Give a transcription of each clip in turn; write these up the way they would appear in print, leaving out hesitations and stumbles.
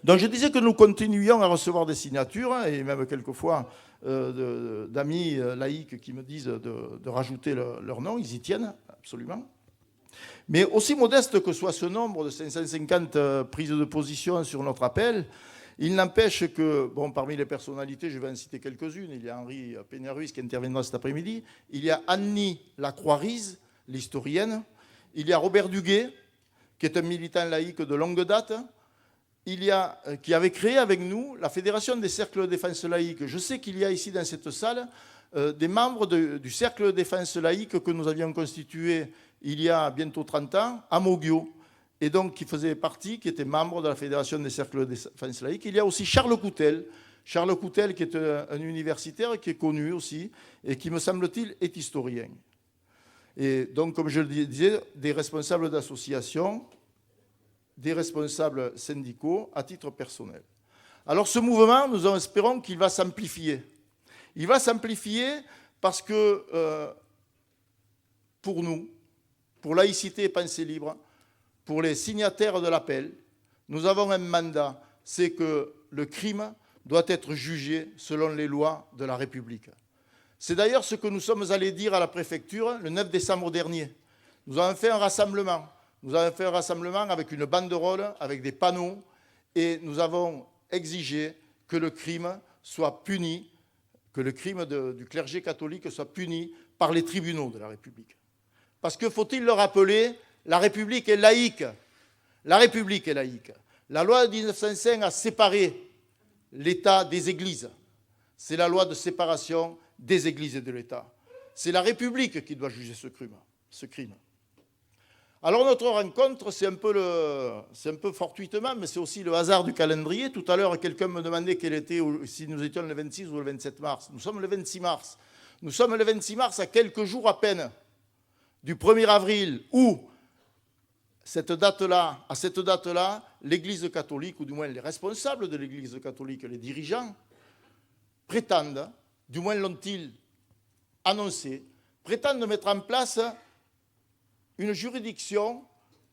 Donc je disais que nous continuions à recevoir des signatures, hein, et même quelquefois d'amis laïcs qui me disent de rajouter leur nom, ils y tiennent, absolument. Mais aussi modeste que soit ce nombre de 550 prises de position sur notre appel, il n'empêche que, bon, parmi les personnalités, je vais en citer quelques-unes. Il y a Henri Peña-Ruiz qui interviendra cet après-midi. Il y a Annie Lacroix-Rize, l'historienne. Il y a Robert Duguay, qui est un militant laïque de longue date. Qui avait créé avec nous la Fédération des cercles de défense laïque. Je sais qu'il y a ici dans cette salle des membres du cercle de défense laïque que nous avions constitué il y a bientôt 30 ans à Moguio, et donc qui était membre de la Fédération des cercles de défense laïque. Il y a aussi Charles Coutel, qui est un universitaire qui est connu aussi, et qui, me semble-t-il, est historien. Et donc, comme je le disais, des responsables d'associations, des responsables syndicaux à titre personnel. Alors ce mouvement, nous espérons qu'il va s'amplifier. Il va s'amplifier parce que pour nous, pour Laïcité et Pensée Libre, pour les signataires de l'appel, nous avons un mandat, c'est que le crime doit être jugé selon les lois de la République. C'est d'ailleurs ce que nous sommes allés dire à la préfecture le 9 décembre dernier. Nous avons fait un rassemblement. Nous avons fait un rassemblement avec une banderole, avec des panneaux, et nous avons exigé que le crime soit puni, que le crime du clergé catholique soit puni par les tribunaux de la République. Parce que, faut-il le rappeler, la République est laïque. La République est laïque. La loi de 1905 a séparé l'État des Églises. C'est la loi de séparation des Églises et de l'État. C'est la République qui doit juger ce crime. Alors notre rencontre, c'est un peu fortuitement, mais c'est aussi le hasard du calendrier. Tout à l'heure, quelqu'un me demandait si nous étions le 26 ou le 27 mars. Nous sommes le 26 mars. Nous sommes le 26 mars à quelques jours à peine du 1er avril où, à cette date-là, l'Église catholique, ou du moins les responsables de l'Église catholique, les dirigeants, prétendent, du moins l'ont-ils annoncé, prétendent mettre en place une juridiction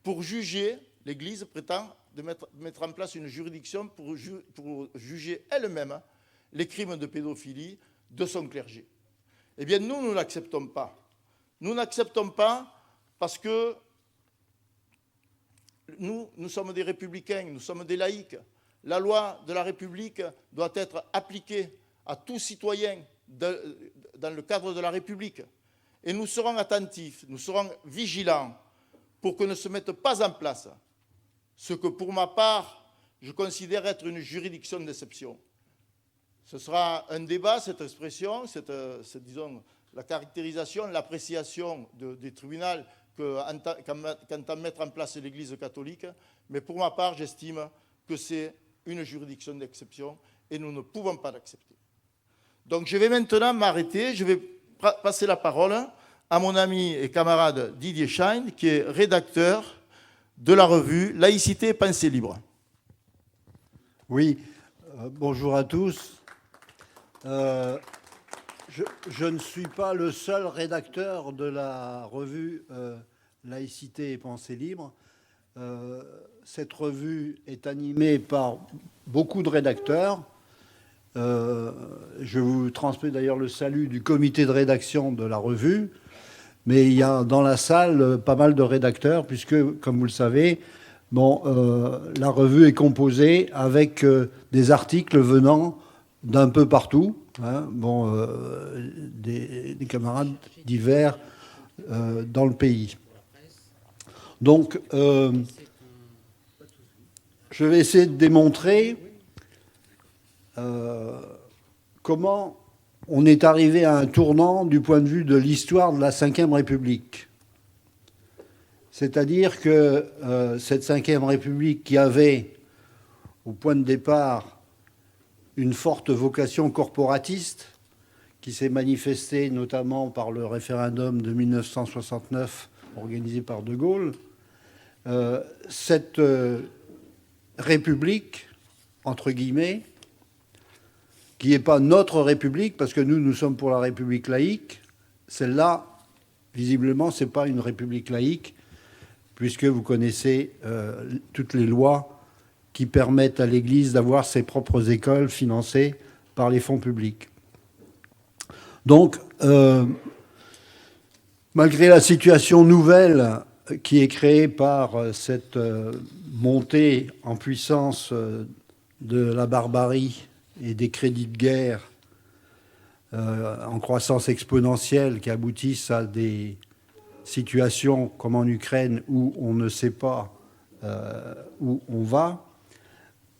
pour juger, l'Église prétend de mettre en place une juridiction pour juger elle-même les crimes de pédophilie de son clergé. Eh bien, nous n'acceptons pas. Nous n'acceptons pas parce que nous sommes des républicains, nous sommes des laïcs. La loi de la République doit être appliquée à tout citoyen dans le cadre de la République. Et nous serons attentifs, nous serons vigilants pour que ne se mette pas en place ce que, pour ma part, je considère être une juridiction d'exception. Ce sera un débat, cette expression, disons, la caractérisation, l'appréciation des tribunaux qu'entend mettre en place l'Église catholique. Mais pour ma part, j'estime que c'est une juridiction d'exception et nous ne pouvons pas l'accepter. Donc je vais maintenant m'arrêter, je vais passer la parole à mon ami et camarade Didier Schein, qui est rédacteur de la revue Laïcité et Pensée Libre. Oui, bonjour à tous. Je ne suis pas le seul rédacteur de la revue Laïcité et Pensée Libre. Cette revue est animée par beaucoup de rédacteurs. Je vous transmets d'ailleurs le salut du comité de rédaction de la revue. Mais il y a dans la salle pas mal de rédacteurs, puisque, comme vous le savez, la revue est composée avec des articles venant d'un peu partout, hein, des camarades divers dans le pays. Donc, je vais essayer de démontrer comment on est arrivé à un tournant du point de vue de l'histoire de la Ve République. C'est-à-dire que cette Ve République qui avait, au point de départ, une forte vocation corporatiste, qui s'est manifestée notamment par le référendum de 1969 organisé par De Gaulle, cette République, entre guillemets, qui n'est pas notre République, parce que nous sommes pour la République laïque. Celle-là, visiblement, ce n'est pas une République laïque, puisque vous connaissez toutes les lois qui permettent à l'Église d'avoir ses propres écoles financées par les fonds publics. Donc, malgré la situation nouvelle qui est créée par cette montée en puissance de la barbarie et des crédits de guerre en croissance exponentielle qui aboutissent à des situations comme en Ukraine où on ne sait pas où on va,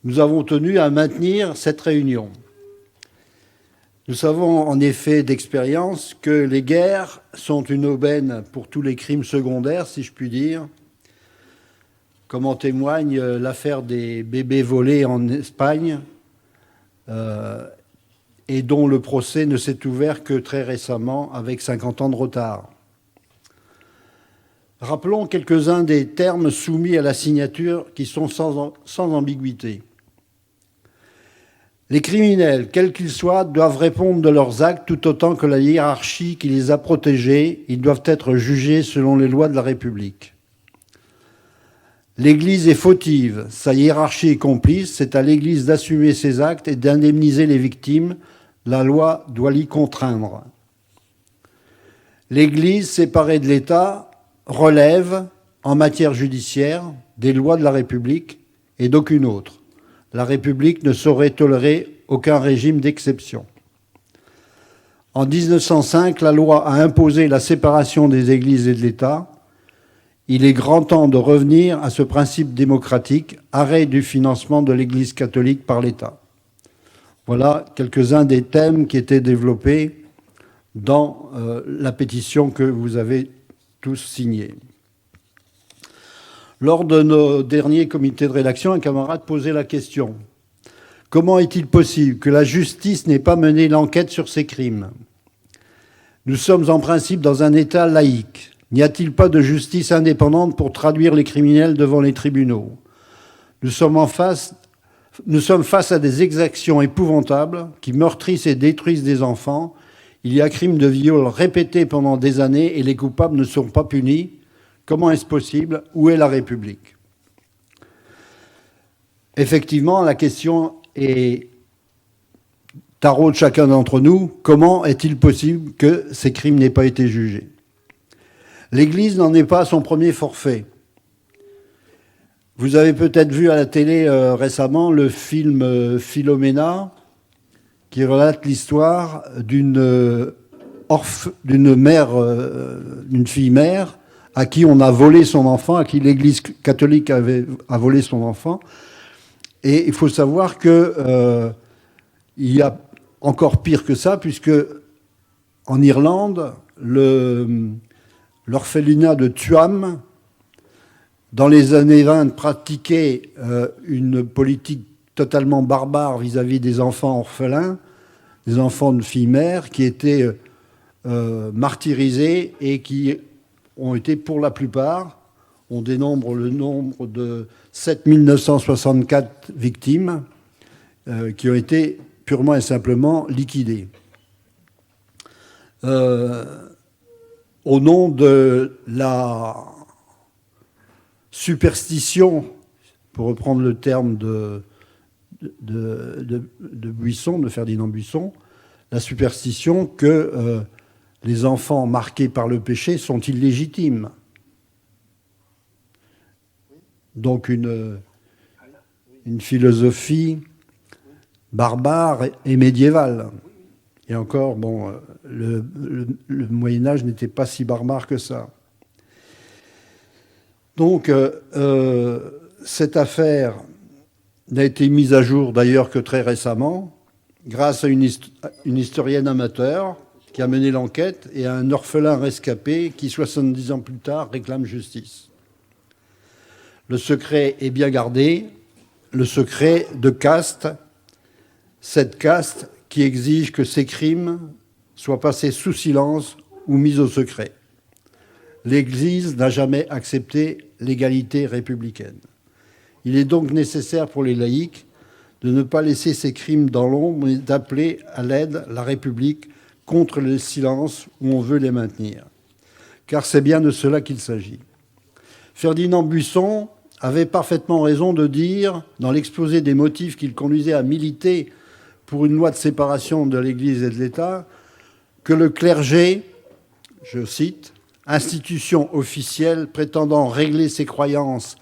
nous avons tenu à maintenir cette réunion. Nous savons en effet d'expérience que les guerres sont une aubaine pour tous les crimes secondaires, si je puis dire, comme en témoigne l'affaire des bébés volés en Espagne, et dont le procès ne s'est ouvert que très récemment, avec 50 ans de retard. Rappelons quelques-uns des termes soumis à la signature qui sont sans ambiguïté. Les criminels, quels qu'ils soient, doivent répondre de leurs actes tout autant que la hiérarchie qui les a protégés. Ils doivent être jugés selon les lois de la République. L'Église est fautive, sa hiérarchie est complice, c'est à l'Église d'assumer ses actes et d'indemniser les victimes. La loi doit l'y contraindre. L'Église, séparée de l'État, relève, en matière judiciaire, des lois de la République et d'aucune autre. La République ne saurait tolérer aucun régime d'exception. En 1905, la loi a imposé la séparation des églises et de l'État. Il est grand temps de revenir à ce principe démocratique, arrêt du financement de l'Église catholique par l'État. Voilà quelques-uns des thèmes qui étaient développés dans la pétition que vous avez tous signée. Lors de nos derniers comités de rédaction, un camarade posait la question : comment est-il possible que la justice n'ait pas mené l'enquête sur ces crimes ? Nous sommes en principe dans un État laïque. N'y a-t-il pas de justice indépendante pour traduire les criminels devant les tribunaux ? Nous sommes face à des exactions épouvantables qui meurtrissent et détruisent des enfants. Il y a crime de viol répétés pendant des années et les coupables ne sont pas punis. Comment est-ce possible ? Où est la République ? Effectivement, la question est tarot de chacun d'entre nous. Comment est-il possible que ces crimes n'aient pas été jugés ? L'Église n'en est pas à son premier forfait. Vous avez peut-être vu à la télé récemment le film Philomena, qui relate l'histoire d'une fille mère à qui on a volé son enfant, à qui l'Église catholique a volé son enfant. Et il faut savoir qu'il y a encore pire que ça, puisque en Irlande, l'orphelinat de Tuam, dans les années 20, pratiquait une politique totalement barbare vis-à-vis des enfants orphelins, des enfants de filles mères qui étaient martyrisés et qui ont été, pour la plupart, on dénombre le nombre de 7 964 victimes qui ont été purement et simplement liquidées. Au nom de la superstition, pour reprendre le terme de Buisson, de Ferdinand Buisson, la superstition que les enfants marqués par le péché sont illégitimes. Donc une philosophie barbare et médiévale. Et encore, bon, le Moyen-Âge n'était pas si barbare que ça. Donc, cette affaire n'a été mise à jour d'ailleurs que très récemment, grâce à une historienne amateur qui a mené l'enquête et à un orphelin rescapé qui, 70 ans plus tard, réclame justice. Le secret est bien gardé, le secret de caste, cette caste qui exige que ces crimes soient passés sous silence ou mis au secret. L'Église n'a jamais accepté l'égalité républicaine. Il est donc nécessaire pour les laïcs de ne pas laisser ces crimes dans l'ombre, mais d'appeler à l'aide la République contre le silence où on veut les maintenir. Car c'est bien de cela qu'il s'agit. Ferdinand Buisson avait parfaitement raison de dire, dans l'exposé des motifs qui le conduisaient à militer pour une loi de séparation de l'Église et de l'État, que le clergé, je cite, « institution officielle prétendant régler ses croyances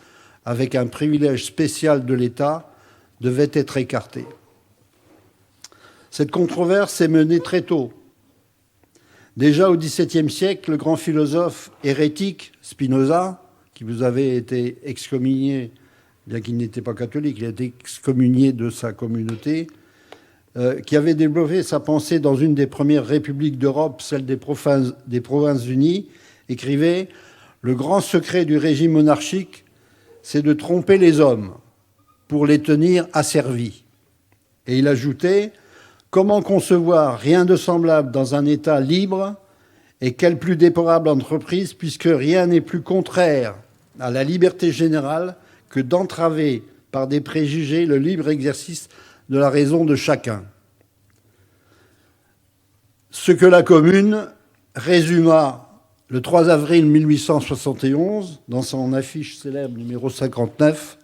avec un privilège spécial de l'État » devait être écarté. Cette controverse s'est menée très tôt. Déjà au XVIIe siècle, le grand philosophe hérétique Spinoza, qui vous avait été excommunié, bien qu'il n'était pas catholique, il a été excommunié de sa communauté, qui avait développé sa pensée dans une des premières républiques d'Europe, celle des Provinces-Unies, écrivait « Le grand secret du régime monarchique, c'est de tromper les hommes pour les tenir asservis. » Et il ajoutait « Comment concevoir rien de semblable dans un État libre et quelle plus déplorable entreprise puisque rien n'est plus contraire à la liberté générale que d'entraver par des préjugés le libre exercice de la raison de chacun. » Ce que la Commune résuma le 3 avril 1871 dans son affiche célèbre numéro 59,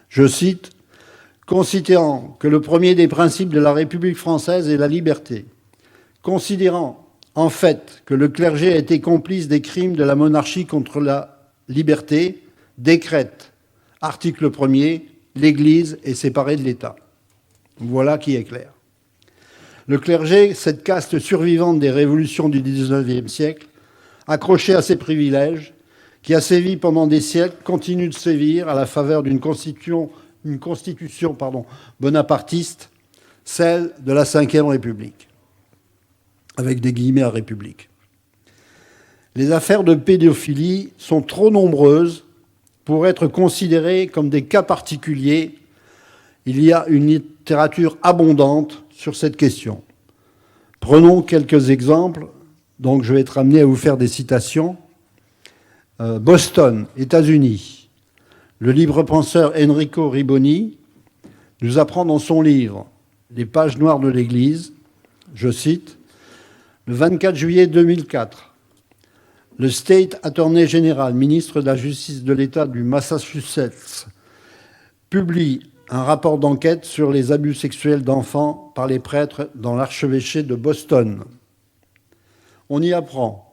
je cite, « Considérant que le premier des principes de la République française est la liberté, considérant en fait que le clergé a été complice des crimes de la monarchie contre la liberté, décrète, article 1er, l'Église est séparée de l'État. » Voilà qui est clair. Le clergé, cette caste survivante des révolutions du XIXe siècle, accroché à ses privilèges, qui a sévi pendant des siècles, continue de sévir à la faveur d'une constitution bonapartiste, celle de la Ve République, avec des guillemets à République. Les affaires de pédophilie sont trop nombreuses pour être considérées comme des cas particuliers. Il y a une littérature abondante sur cette question. Prenons quelques exemples, donc je vais être amené à vous faire des citations. Boston, États-Unis. Le libre-penseur Enrico Riboni nous apprend dans son livre « Les pages noires de l'Église », je cite, « Le 24 juillet 2004, le State Attorney General, ministre de la Justice de l'État du Massachusetts, publie un rapport d'enquête sur les abus sexuels d'enfants par les prêtres dans l'archevêché de Boston. On y apprend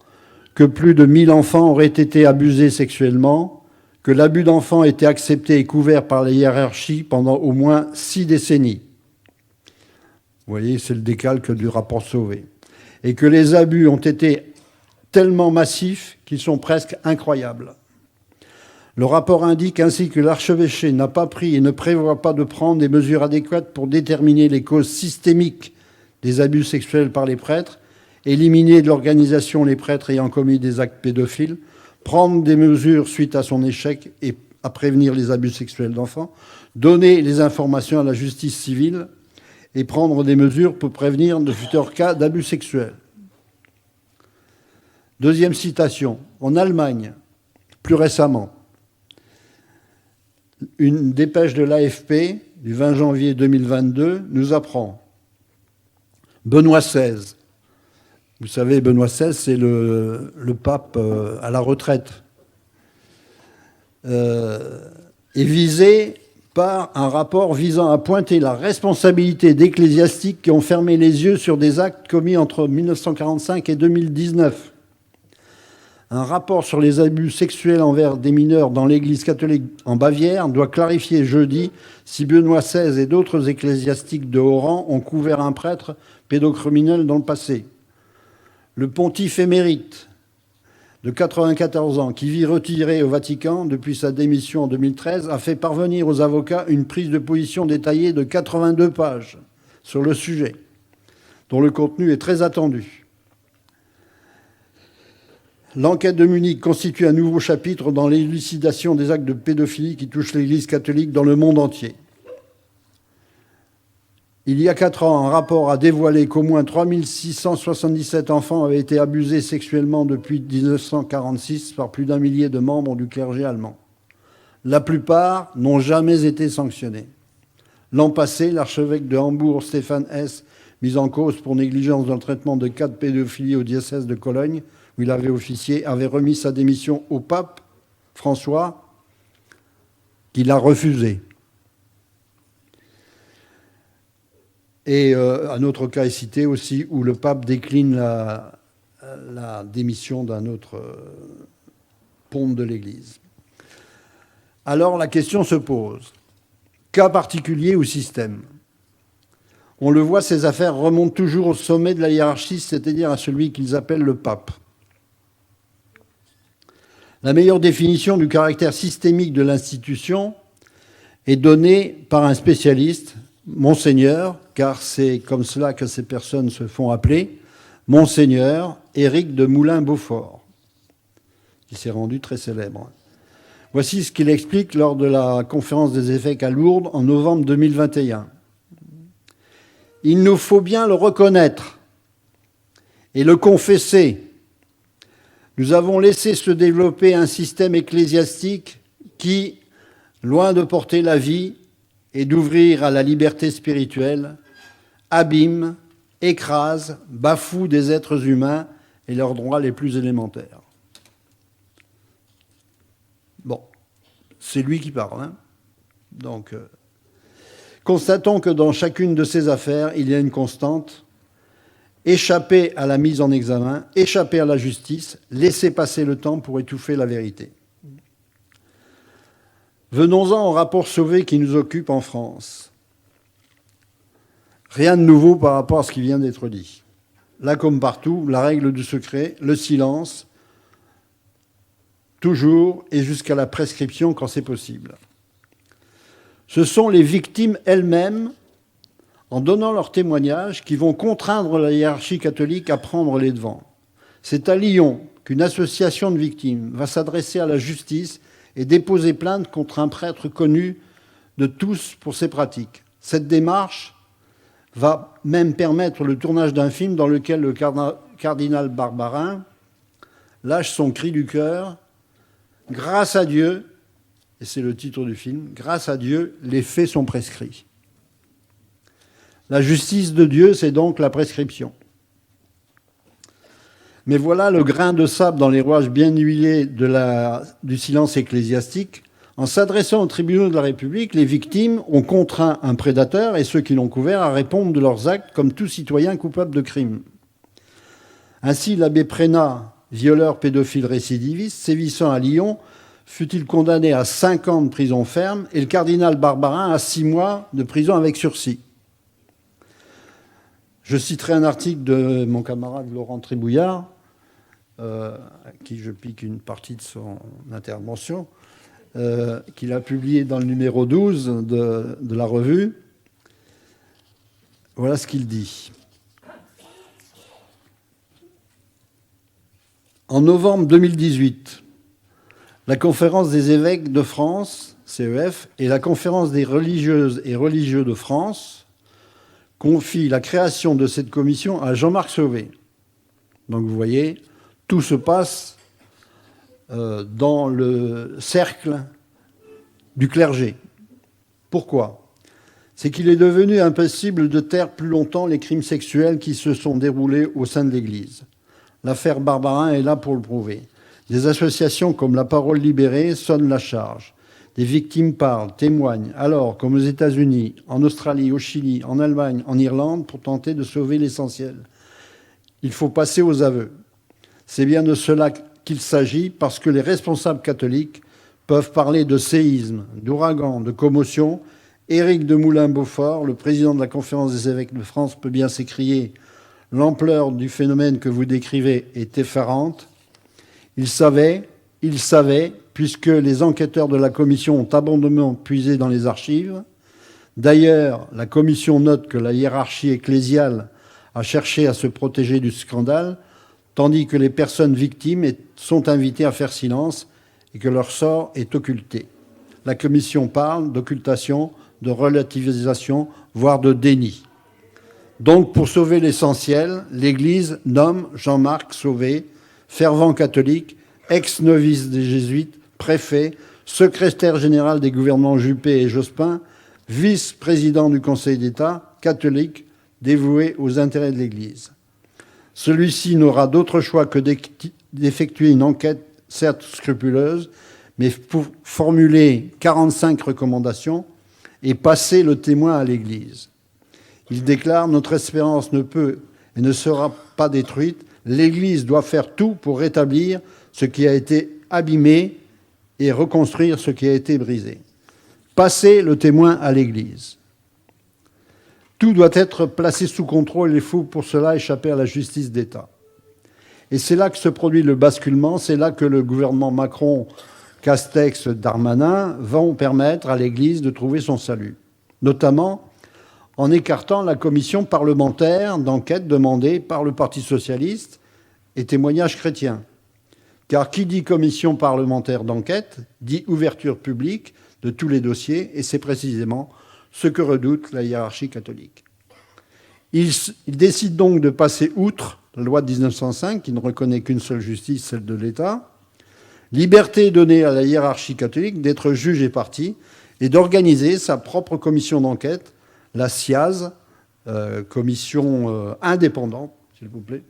que plus de 1000 enfants auraient été abusés sexuellement, que l'abus d'enfants était accepté et couvert par la hiérarchie pendant au moins 6 décennies. Vous voyez, c'est le décalque du rapport Sauvé. Et que les abus ont été tellement massifs qu'ils sont presque incroyables. Le rapport indique ainsi que l'archevêché n'a pas pris et ne prévoit pas de prendre des mesures adéquates pour déterminer les causes systémiques des abus sexuels par les prêtres, éliminer de l'organisation les prêtres ayant commis des actes pédophiles, prendre des mesures suite à son échec et à prévenir les abus sexuels d'enfants, donner les informations à la justice civile et prendre des mesures pour prévenir de futurs cas d'abus sexuels. Deuxième citation. En Allemagne, plus récemment, une dépêche de l'AFP du 20 janvier 2022 nous apprend Benoît XVI. Vous savez, Benoît XVI, c'est le pape à la retraite. Est visé par un rapport visant à pointer la responsabilité d'ecclésiastiques qui ont fermé les yeux sur des actes commis entre 1945 et 2019. Un rapport sur les abus sexuels envers des mineurs dans l'Église catholique en Bavière doit clarifier jeudi si Benoît XVI et d'autres ecclésiastiques de haut rang ont couvert un prêtre pédocriminel dans le passé. Le pontife émérite de 94 ans, qui vit retiré au Vatican depuis sa démission en 2013, a fait parvenir aux avocats une prise de position détaillée de 82 pages sur le sujet, dont le contenu est très attendu. L'enquête de Munich constitue un nouveau chapitre dans l'élucidation des actes de pédophilie qui touchent l'Église catholique dans le monde entier. Il y a 4 ans, un rapport a dévoilé qu'au moins 3677 enfants avaient été abusés sexuellement depuis 1946 par plus d'1 millier de membres du clergé allemand. La plupart n'ont jamais été sanctionnés. L'an passé, l'archevêque de Hambourg, Stéphane Hess, mis en cause pour négligence dans le traitement de cas de pédophilie au diocèse de Cologne, où il avait officié, avait remis sa démission au pape François qu'il a refusé. Et un autre cas est cité aussi où le pape décline la démission d'un autre ponte de l'Église. Alors la question se pose, cas particulier ou système? On le voit, ces affaires remontent toujours au sommet de la hiérarchie, c'est-à-dire à celui qu'ils appellent le pape. La meilleure définition du caractère systémique de l'institution est donnée par un spécialiste, Monseigneur, car c'est comme cela que ces personnes se font appeler, Monseigneur Éric de Moulin-Beaufort, qui s'est rendu très célèbre. Voici ce qu'il explique lors de la conférence des évêques à Lourdes en novembre 2021. Il nous faut bien le reconnaître et le confesser. Nous avons laissé se développer un système ecclésiastique qui, loin de porter la vie et d'ouvrir à la liberté spirituelle, abîme, écrase, bafoue des êtres humains et leurs droits les plus élémentaires. Bon, c'est lui qui parle. Hein. Donc, constatons que dans chacune de ces affaires, il y a une constante. Échapper à la mise en examen, échapper à la justice, laisser passer le temps pour étouffer la vérité. Venons-en au rapport Sauvé qui nous occupe en France. Rien de nouveau par rapport à ce qui vient d'être dit. Là comme partout, la règle du secret, le silence, toujours et jusqu'à la prescription quand c'est possible. Ce sont les victimes elles-mêmes, en donnant leur témoignage, qui vont contraindre la hiérarchie catholique à prendre les devants. C'est à Lyon qu'une association de victimes va s'adresser à la justice et déposer plainte contre un prêtre connu de tous pour ses pratiques. Cette démarche va même permettre le tournage d'un film dans lequel le cardinal Barbarin lâche son cri du cœur « Grâce à Dieu », et c'est le titre du film, « Grâce à Dieu, les faits sont prescrits ». La justice de Dieu, c'est donc la prescription. Mais voilà le grain de sable dans les rouages bien huilés du silence ecclésiastique. En s'adressant aux tribunaux de la République, les victimes ont contraint un prédateur et ceux qui l'ont couvert à répondre de leurs actes comme tout citoyen coupable de crime. Ainsi, l'abbé Prénat, violeur pédophile récidiviste, sévissant à Lyon, fut-il condamné à 5 ans de prison ferme et le cardinal Barbarin à 6 mois de prison avec sursis. Je citerai un article de mon camarade Laurent Tribouillard, à qui je pique une partie de son intervention, qu'il a publié dans le numéro 12 de la revue. Voilà ce qu'il dit. En novembre 2018, la Conférence des évêques de France, CEF, et la Conférence des religieuses et religieux de France confient la création de cette commission à Jean-Marc Sauvé. Donc vous voyez, tout se passe dans le cercle du clergé. Pourquoi ? C'est qu'il est devenu impossible de taire plus longtemps les crimes sexuels qui se sont déroulés au sein de l'Église. L'affaire Barbarin est là pour le prouver. Des associations comme La Parole Libérée sonnent la charge. Des victimes parlent, témoignent, alors comme aux États-Unis, en Australie, au Chili, en Allemagne, en Irlande, pour tenter de sauver l'essentiel. Il faut passer aux aveux. C'est bien de cela qu'il s'agit, parce que les responsables catholiques peuvent parler de séisme, d'ouragan, de commotion. Éric de Moulin-Beaufort, le président de la Conférence des évêques de France, peut bien s'écrier « L'ampleur du phénomène que vous décrivez est effarante ». Il savait, puisque les enquêteurs de la commission ont abondamment puisé dans les archives. D'ailleurs, la commission note que la hiérarchie ecclésiale a cherché à se protéger du scandale, tandis que les personnes victimes sont invitées à faire silence et que leur sort est occulté. La commission parle d'occultation, de relativisation, voire de déni. Donc, pour sauver l'essentiel, l'Église nomme Jean-Marc Sauvé, fervent catholique, ex-novice des Jésuites, préfet, secrétaire général des gouvernements Juppé et Jospin, vice-président du Conseil d'État, catholique, dévoué aux intérêts de l'Église. Celui-ci n'aura d'autre choix que d'effectuer une enquête, certes scrupuleuse, mais pour formuler 45 recommandations et passer le témoin à l'Église. Il déclare « Notre espérance ne peut et ne sera pas détruite. L'Église doit faire tout pour rétablir ce qui a été abîmé et reconstruire ce qui a été brisé. Passer le témoin à l'Église. Tout doit être placé sous contrôle et il faut pour cela échapper à la justice d'État. » Et c'est là que se produit le basculement, c'est là que le gouvernement Macron, Castex, Darmanin vont permettre à l'Église de trouver son salut, notamment en écartant la commission parlementaire d'enquête demandée par le Parti socialiste et Témoignages chrétiens. Car qui dit commission parlementaire d'enquête dit ouverture publique de tous les dossiers, et c'est précisément ce que redoute la hiérarchie catholique. Il décide donc de passer outre la loi de 1905, qui ne reconnaît qu'une seule justice, celle de l'État, liberté donnée à la hiérarchie catholique d'être juge et partie, et d'organiser sa propre commission d'enquête, la SIAZ, commission indépendante, s'il vous plaît,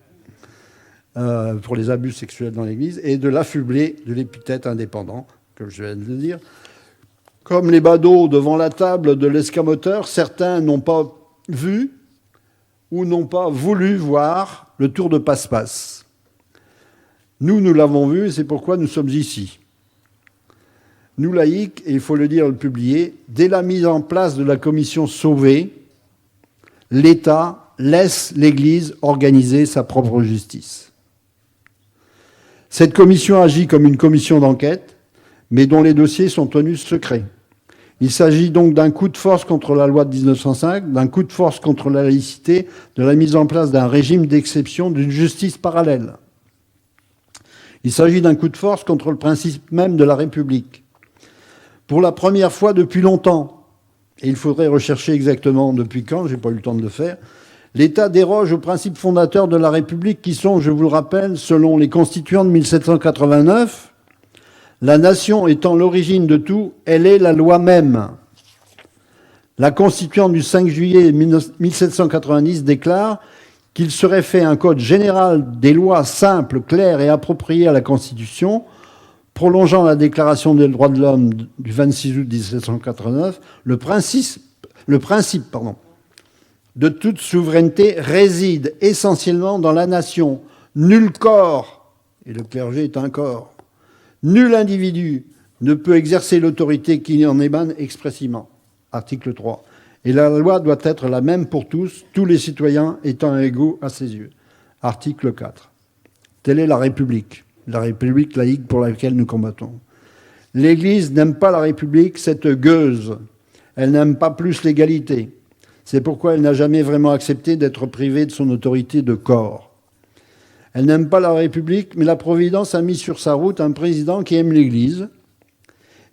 pour les abus sexuels dans l'Église, et de l'affubler de l'épithète indépendant, comme je viens de le dire. Comme les badauds devant la table de l'escamoteur, certains n'ont pas vu ou n'ont pas voulu voir le tour de passe-passe. Nous l'avons vu et c'est pourquoi nous sommes ici. Nous, laïcs, et il faut le dire et le publier, dès la mise en place de la commission Sauvé, l'État laisse l'Église organiser sa propre justice. Cette commission agit comme une commission d'enquête, mais dont les dossiers sont tenus secrets. Il s'agit donc d'un coup de force contre la loi de 1905, d'un coup de force contre la laïcité, de la mise en place d'un régime d'exception, d'une justice parallèle. Il s'agit d'un coup de force contre le principe même de la République. Pour la première fois depuis longtemps, et il faudrait rechercher exactement depuis quand, je n'ai pas eu le temps de le faire, l'État déroge aux principes fondateurs de la République qui sont, je vous le rappelle, selon les constituants de 1789, la nation étant l'origine de tout, elle est la loi même. La constituante du 5 juillet 1790 déclare qu'il serait fait un code général des lois simples, claires et appropriées à la Constitution, prolongeant la Déclaration des droits de l'homme du 26 août 1789, le principe de toute souveraineté réside essentiellement dans la nation. Nul corps, et le clergé est un corps, nul individu ne peut exercer l'autorité qui en émane expressément. Article 3. Et la loi doit être la même pour tous les citoyens étant égaux à ses yeux. Article 4. Telle est la République laïque pour laquelle nous combattons. L'Église n'aime pas la République, cette gueuse. Elle n'aime pas plus l'égalité. C'est pourquoi elle n'a jamais vraiment accepté d'être privée de son autorité de corps. Elle n'aime pas la République, mais la Providence a mis sur sa route un président qui aime l'Église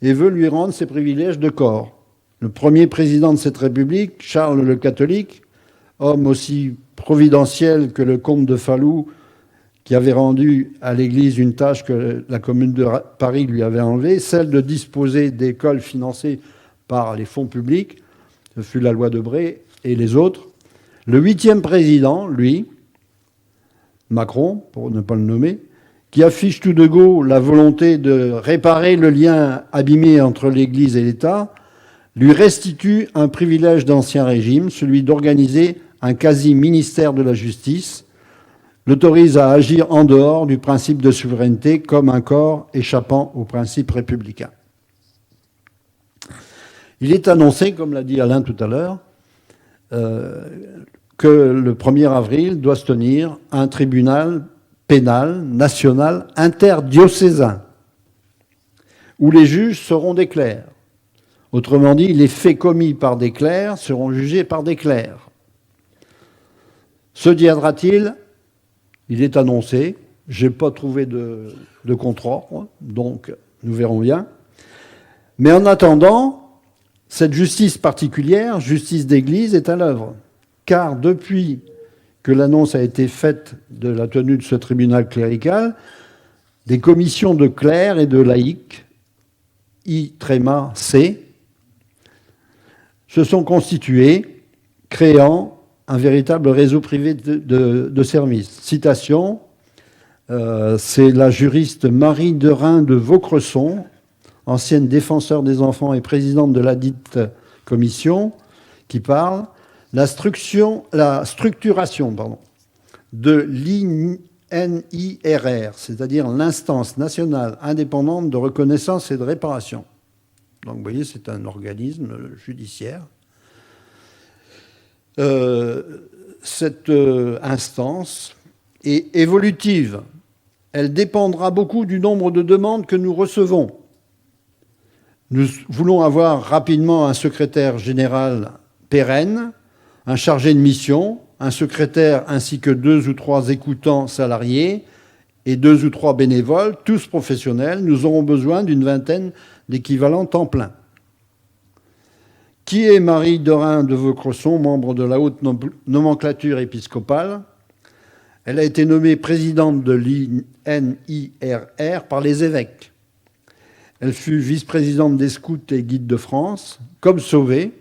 et veut lui rendre ses privilèges de corps. Le premier président de cette République, Charles le Catholique, homme aussi providentiel que le comte de Falloux, qui avait rendu à l'Église une tâche que la Commune de Paris lui avait enlevée, celle de disposer d'écoles financées par les fonds publics, ce fut la loi Debré et les autres. Le 8e président, lui, Macron, pour ne pas le nommer, qui affiche tout de go la volonté de réparer le lien abîmé entre l'Église et l'État, lui restitue un privilège d'ancien régime, celui d'organiser un quasi-ministère de la justice, l'autorise à agir en dehors du principe de souveraineté comme un corps échappant au principe républicain. Il est annoncé, comme l'a dit Alain tout à l'heure, que le 1er avril doit se tenir un tribunal pénal national interdiocésain, où les juges seront des clercs. Autrement dit, les faits commis par des clercs seront jugés par des clercs. Se tiendra-t-il ? Il est annoncé. Je n'ai pas trouvé de contrat, donc nous verrons bien. Mais en attendant, cette justice particulière, justice d'Église, est à l'œuvre. Car depuis que l'annonce a été faite de la tenue de ce tribunal clérical, des commissions de clercs et de laïcs, I-C, se sont constituées, créant un véritable réseau privé de services. Citation, c'est la juriste Marie Derain de Vaucresson, ancienne défenseur des enfants et présidente de la dite commission, qui parle. La structuration de l'INIRR, c'est-à-dire l'instance nationale indépendante de reconnaissance et de réparation. Donc vous voyez, c'est un organisme judiciaire. Cette instance est évolutive. Elle dépendra beaucoup du nombre de demandes que nous recevons. Nous voulons avoir rapidement un secrétaire général pérenne, un chargé de mission, un secrétaire ainsi que 2 ou 3 écoutants salariés et 2 ou 3 bénévoles, tous professionnels. Nous aurons besoin d'une vingtaine d'équivalents temps plein. Qui est Marie Dorin de Vaucresson, membre de la haute nomenclature épiscopale? Elle a été nommée présidente de l'INIRR par les évêques. Elle fut vice-présidente des Scouts et Guides de France, comme Sauvé.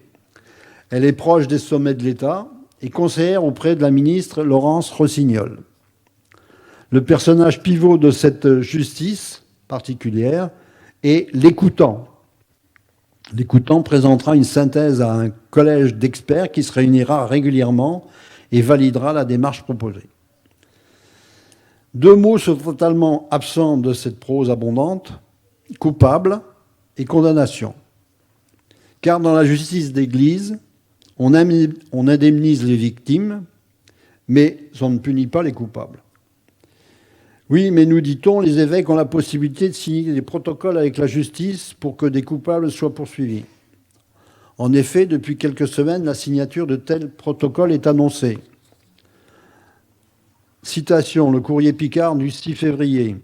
Elle est proche des sommets de l'État et conseillère auprès de la ministre Laurence Rossignol. Le personnage pivot de cette justice particulière est l'écoutant. L'écoutant présentera une synthèse à un collège d'experts qui se réunira régulièrement et validera la démarche proposée. 2 mots sont totalement absents de cette prose abondante, coupable et condamnation. Car dans la justice d'Église, on indemnise les victimes, mais on ne punit pas les coupables. Oui, mais nous dit-on, les évêques ont la possibilité de signer des protocoles avec la justice pour que des coupables soient poursuivis. En effet, depuis quelques semaines, la signature de tels protocoles est annoncée. Citation, le courrier Picard du 6 février,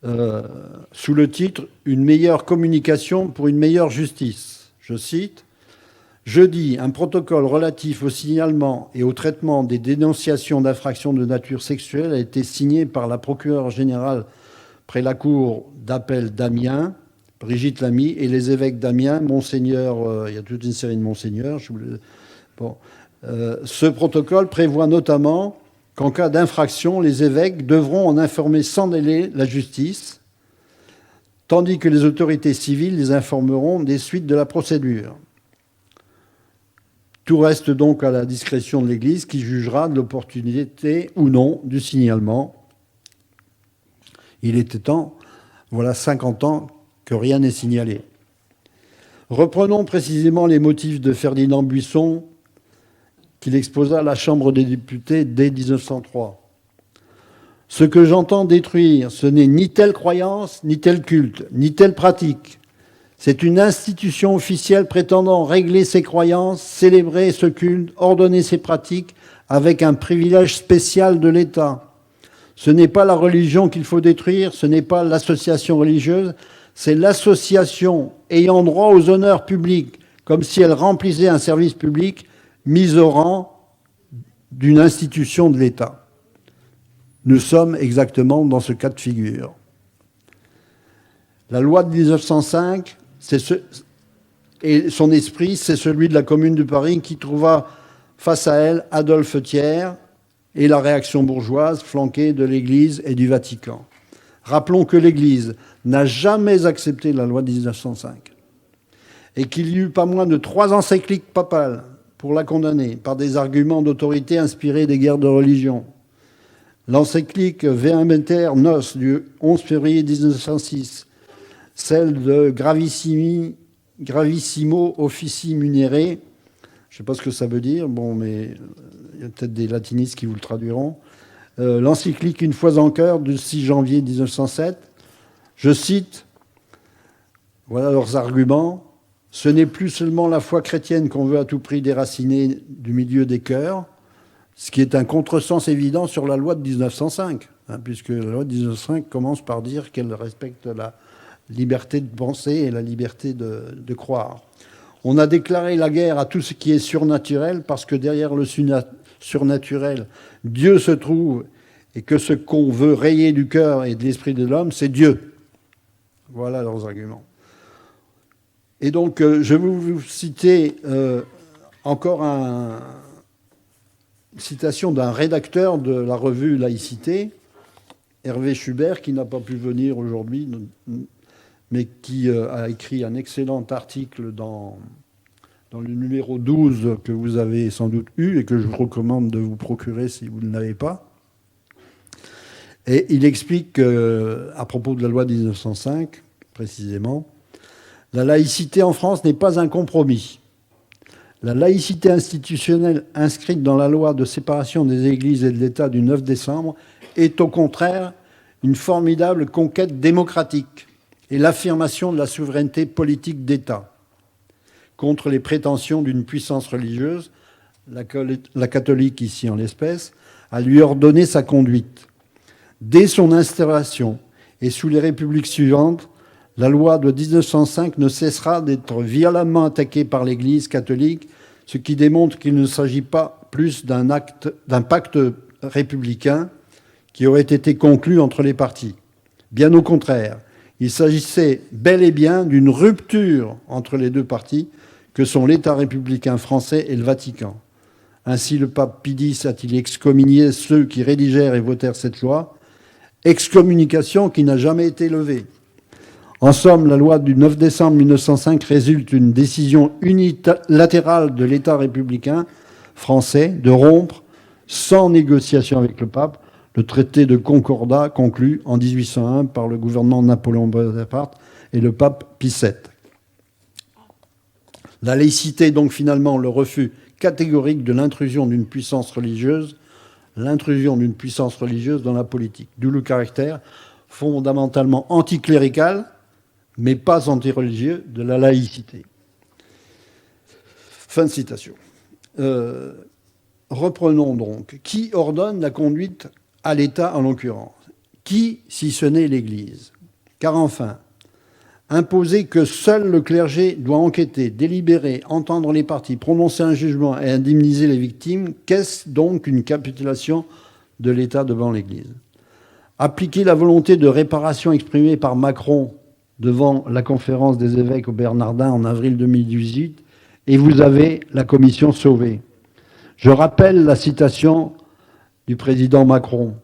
sous le titre « Une meilleure communication pour une meilleure justice ». Je cite, « Jeudi, un protocole relatif au signalement et au traitement des dénonciations d'infractions de nature sexuelle a été signé par la procureure générale près la cour d'appel d'Amiens, Brigitte Lamy, et les évêques d'Amiens, Monseigneur, il y a toute une série de Monseigneurs. Ce protocole prévoit notamment qu'en cas d'infraction, les évêques devront en informer sans délai la justice, tandis que les autorités civiles les informeront des suites de la procédure. Tout reste donc à la discrétion de l'Église qui jugera de l'opportunité ou non du signalement. Il était temps, voilà 50 ans, que rien n'est signalé. Reprenons précisément les motifs de Ferdinand Buisson qu'il exposa à la Chambre des députés dès 1903. « Ce que j'entends détruire, ce n'est ni telle croyance, ni tel culte, ni telle pratique. C'est une institution officielle prétendant régler ses croyances, célébrer ce culte, ordonner ses pratiques avec un privilège spécial de l'État. Ce n'est pas la religion qu'il faut détruire, ce n'est pas l'association religieuse, c'est l'association ayant droit aux honneurs publics, comme si elle remplissait un service public mis au rang d'une institution de l'État. » Nous sommes exactement dans ce cas de figure. La loi de 1905, et son esprit, c'est celui de la Commune de Paris qui trouva face à elle Adolphe Thiers et la réaction bourgeoise flanquée de l'Église et du Vatican. Rappelons que l'Église n'a jamais accepté la loi de 1905 et qu'il y eut pas moins de 3 encycliques papales pour la condamner par des arguments d'autorité inspirés des guerres de religion. L'encyclique Vehementer Nos du 11 février 1906, celle de Gravissimo Officii Munere, je ne sais pas ce que ça veut dire, bon, mais il y a peut-être des latinistes qui vous le traduiront. L'encyclique Une fois en cœur du 6 janvier 1907, je cite, voilà leurs arguments, « Ce n'est plus seulement la foi chrétienne qu'on veut à tout prix déraciner du milieu des cœurs, ce qui est un contresens évident sur la loi de 1905, puisque la loi de 1905 commence par dire qu'elle respecte la liberté de penser et la liberté de croire. On a déclaré la guerre à tout ce qui est surnaturel parce que derrière le surnaturel, Dieu se trouve et que ce qu'on veut rayer du cœur et de l'esprit de l'homme, c'est Dieu. » Voilà leurs arguments. Et donc, je vais vous citer encore une citation d'un rédacteur de la revue Laïcité, Hervé Schubert, qui n'a pas pu venir aujourd'hui, mais qui a écrit un excellent article dans le numéro 12 que vous avez sans doute eu et que je vous recommande de vous procurer si vous ne l'avez pas. Et il explique à propos de la loi de 1905, précisément, la laïcité en France n'est pas un compromis. La laïcité institutionnelle inscrite dans la loi de séparation des églises et de l'État du 9 décembre est au contraire une formidable conquête démocratique et l'affirmation de la souveraineté politique d'État contre les prétentions d'une puissance religieuse, la catholique ici en l'espèce, à lui ordonner sa conduite. Dès son installation et sous les républiques suivantes, la loi de 1905 ne cessera d'être violemment attaquée par l'Église catholique, ce qui démontre qu'il ne s'agit pas plus d'un pacte républicain qui aurait été conclu entre les partis. Bien au contraire, il s'agissait bel et bien d'une rupture entre les deux partis que sont l'État républicain français et le Vatican. Ainsi, le pape Pie X a-t-il excommunié ceux qui rédigèrent et votèrent cette loi, excommunication qui n'a jamais été levée. En somme, la loi du 9 décembre 1905 résulte d'une décision unilatérale de l'État républicain français de rompre, sans négociation avec le pape, le traité de Concordat conclu en 1801 par le gouvernement de Napoléon Bonaparte et le pape Pie VII. La laïcité est donc finalement le refus catégorique de l'intrusion d'une puissance religieuse dans la politique, d'où le caractère fondamentalement anticlérical, mais pas antireligieux, de la laïcité. Fin de citation. Reprenons donc. Qui ordonne la conduite à l'État en l'occurrence? Qui, si ce n'est l'Église? Car enfin, imposer que seul le clergé doit enquêter, délibérer, entendre les parties, prononcer un jugement et indemniser les victimes, qu'est-ce donc qu'une capitulation de l'État devant l'Église? Appliquer la volonté de réparation exprimée par Macron devant la conférence des évêques au Bernardin en avril 2018, et vous avez la commission sauvée. Je rappelle la citation du président Macron.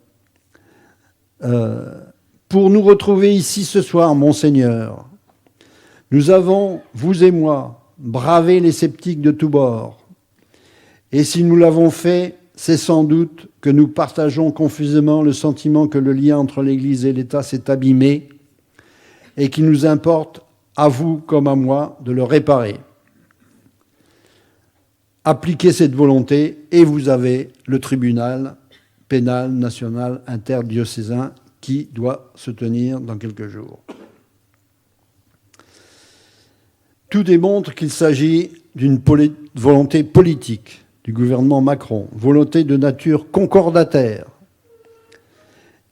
Pour nous retrouver ici ce soir, Monseigneur, nous avons, vous et moi, bravé les sceptiques de tous bords. Et si nous l'avons fait, c'est sans doute que nous partageons confusément le sentiment que le lien entre l'Église et l'État s'est abîmé et qu'il nous importe, à vous comme à moi, de le réparer. Appliquez cette volonté et vous avez le tribunal pénal national interdiocésain qui doit se tenir dans quelques jours. Tout démontre qu'il s'agit d'une volonté politique du gouvernement Macron, volonté de nature concordataire,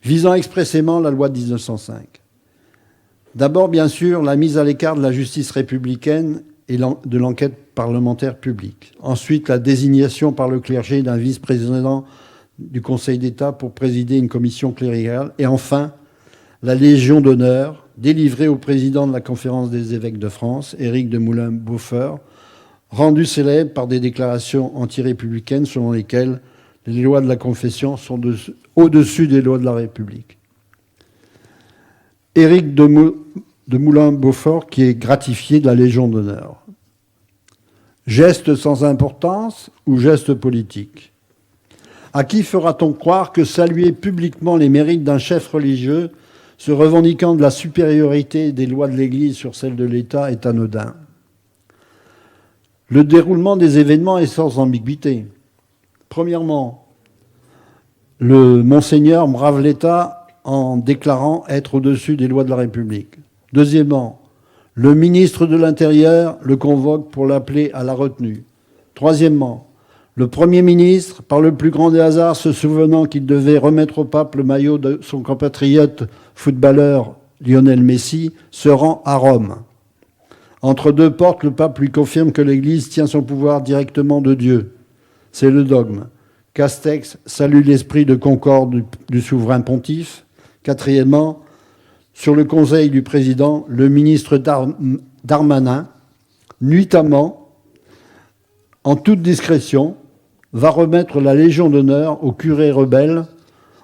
visant expressément la loi de 1905. D'abord, bien sûr, la mise à l'écart de la justice républicaine et de l'enquête parlementaire publique. Ensuite, la désignation par le clergé d'un vice-président du Conseil d'État pour présider une commission cléricale. Et enfin, la Légion d'honneur délivrée au président de la Conférence des évêques de France, Éric de Moulin-Beaufort, rendue célèbre par des déclarations anti-républicaines selon lesquelles les lois de la confession sont au-dessus des lois de la République. Éric de Moulin-Beaufort qui est gratifié de la Légion d'honneur. Geste sans importance ou geste politique? À qui fera-t-on croire que saluer publiquement les mérites d'un chef religieux se revendiquant de la supériorité des lois de l'Église sur celles de l'État est anodin? Le déroulement des événements est sans ambiguïté. Premièrement, le Monseigneur brave l'État en déclarant être au-dessus des lois de la République. Deuxièmement, le ministre de l'Intérieur le convoque pour l'appeler à la retenue. Troisièmement, le Premier ministre, par le plus grand des hasards, se souvenant qu'il devait remettre au pape le maillot de son compatriote footballeur Lionel Messi, se rend à Rome. Entre deux portes, le pape lui confirme que l'Église tient son pouvoir directement de Dieu. C'est le dogme. Castex salue l'esprit de concorde du souverain pontife. Quatrièmement, sur le conseil du président, le ministre Darmanin, nuitamment, en toute discrétion, va remettre la Légion d'honneur au curé rebelle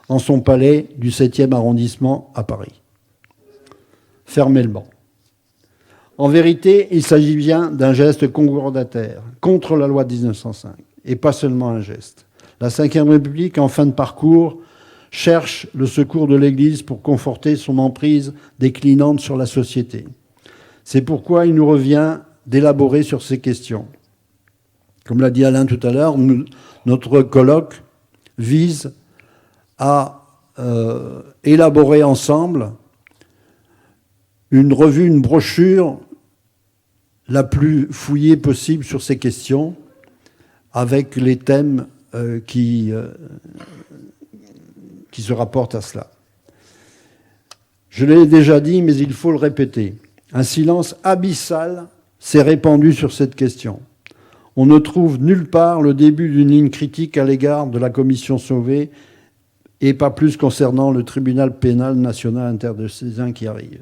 en son palais du 7e arrondissement à Paris. Fermez le banc. En vérité, il s'agit bien d'un geste concordataire contre la loi de 1905, et pas seulement un geste. La Ve République, en fin de parcours, cherche le secours de l'Église pour conforter son emprise déclinante sur la société. C'est pourquoi il nous revient d'élaborer sur ces questions. Comme l'a dit Alain tout à l'heure, notre colloque vise à élaborer ensemble une revue, une brochure la plus fouillée possible sur ces questions, avec les thèmes qui se rapportent à cela. Je l'ai déjà dit, mais il faut le répéter. Un silence abyssal s'est répandu sur cette question. On ne trouve nulle part le début d'une ligne critique à l'égard de la commission Sauvé, et pas plus concernant le tribunal pénal national interdiocésain qui arrive.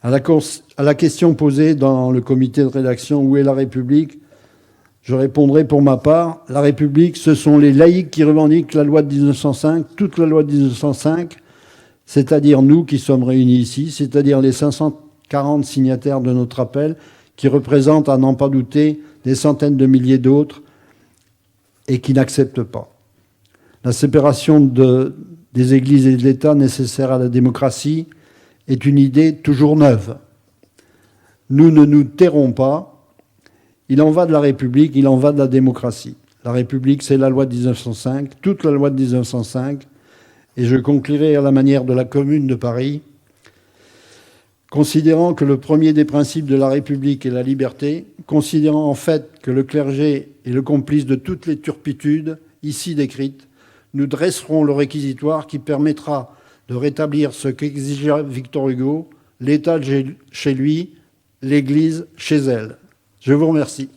À la question posée dans le comité de rédaction « Où est la République ?», je répondrai pour ma part, la République, ce sont les laïcs qui revendiquent la loi de 1905, toute la loi de 1905, c'est-à-dire nous qui sommes réunis ici, c'est-à-dire les 540 signataires de notre appel, qui représentent, à n'en pas douter, des centaines de milliers d'autres, et qui n'acceptent pas. La séparation des églises et de l'État nécessaire à la démocratie est une idée toujours neuve. Nous ne nous tairons pas. Il en va de la République, il en va de la démocratie. La République, c'est la loi de 1905, toute la loi de 1905. Et je conclurai à la manière de la Commune de Paris, considérant que le premier des principes de la République est la liberté, considérant en fait que le clergé est le complice de toutes les turpitudes ici décrites, nous dresserons le réquisitoire qui permettra de rétablir ce qu'exigeait Victor Hugo, l'État chez lui, l'Église chez elle. Je vous remercie.